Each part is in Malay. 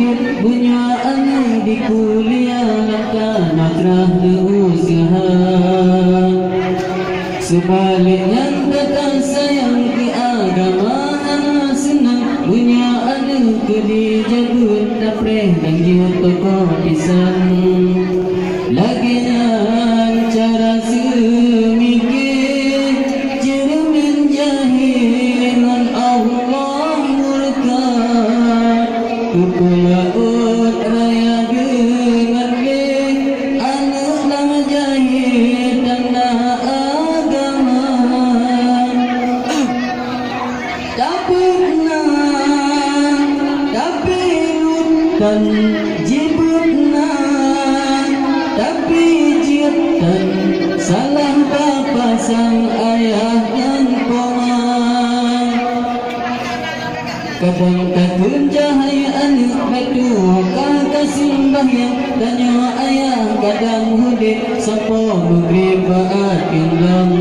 sedikit punya anak di kuliah akan akrah usaha. Sebaliknya kata sayang ke agama anak senang punya anak ke dijabut dapre dan jiwa toko pisang. Laginya cara semikir cermin jahilan Allah murka kepulaut raya dengar ke anak lama jahil dan agama tak pernah tapi lutan jibutna tapi jitan salah bapa sang ayah dan pemang. Kadang takun cahaya anak batu kakak sembahyang tanya ayah kadang hudik sapa maghrib baat kendang.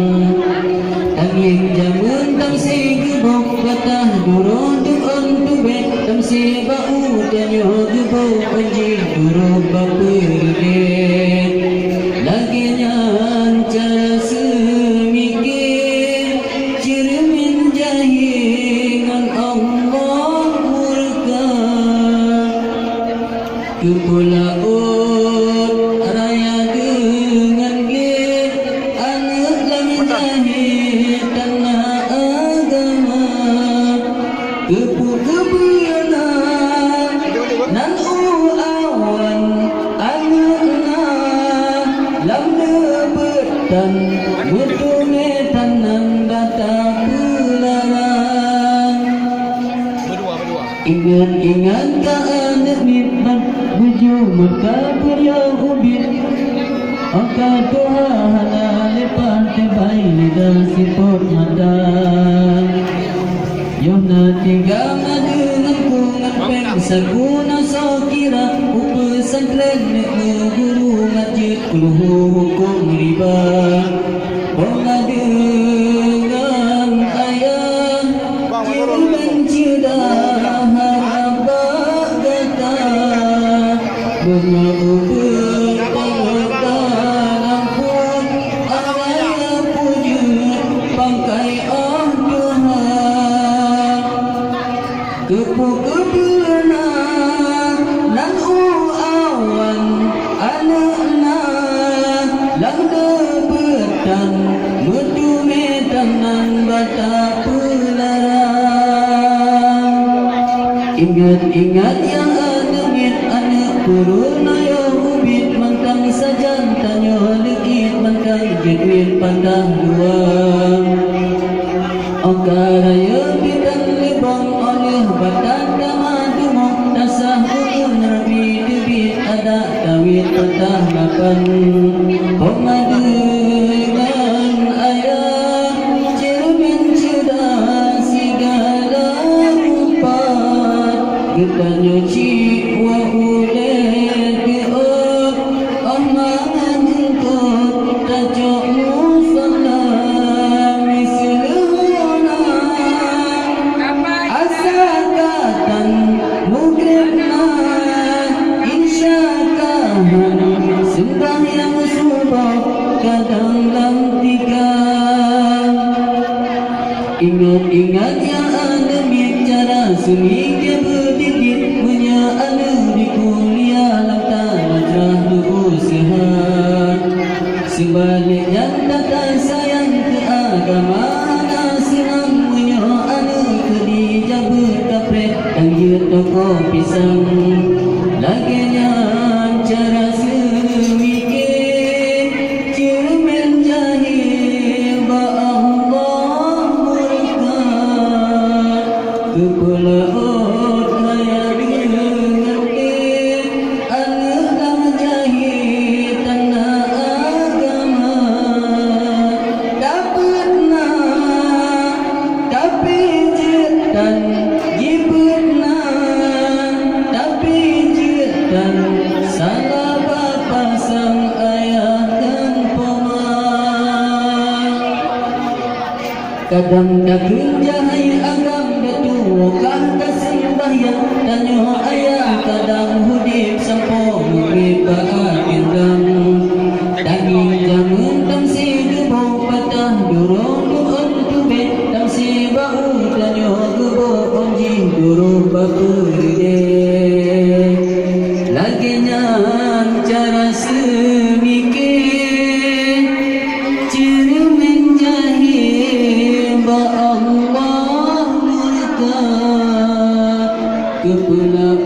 Angin jamun tamsi gebok patah duruh du'un tubek tamsi bau tanya gebok anjing duruh baperget. Laginya cara semikir cermin jahilan Allah murka kepulaut raya dengan git anak lama jahil tanah agama kepu-kepuana nan awan anak lam lebetan mutume tanan bata pularang. Ingat-ingat ka anak mitman buju muka yang ubit angka doa halal lepah tebai lidah siput mata. Yona tiga dengan kungan peng saguna sokira upesantren guru ngajit kuluhu hukum riba pengadengan ayah kirmen cidah harap gata bunga ubur pengetan ampun araya punya pangkai doha kepu-kepuana nan awan anak lang lebetan mutume tanan bata pularang. Ingat-ingat yang ademit anak kuruna yang ubit mangkang sajan tanya lekit mangkang jedwin pandah dua okaraya bidang libang oleh badan damadumok dasah ulun rabi debit ada tawit patah lapan pengadengan ayah cermin cerdas segala rupat getanya cik wa ulet keok ahmangan engkot tajak musalam misiluna asakatan mugrebna insyakahan sembahyang subah kadang lantikan. Ingat-ingat yang ada bicara sunyi dia berdikit punya anak di kuliah lantar rajah usaha. Sebaliknya datang sayang ke agama anak senang punya anak ke dijabut kapret dan dia toko pisang. Laginya cara semikir cermin jahil ba Allah murka kepulaut raya dengan anak lama jahil tanah agama tak pernah tapi jitan jibutna tapi jitan salah bapa sang ayah dan pemang. Kadang takun jahil agam betul kah kasih bahaya tanya ayah kadang turut bapa dia lagi nyam cara semikir ciri menjahil ba Allah murka kepula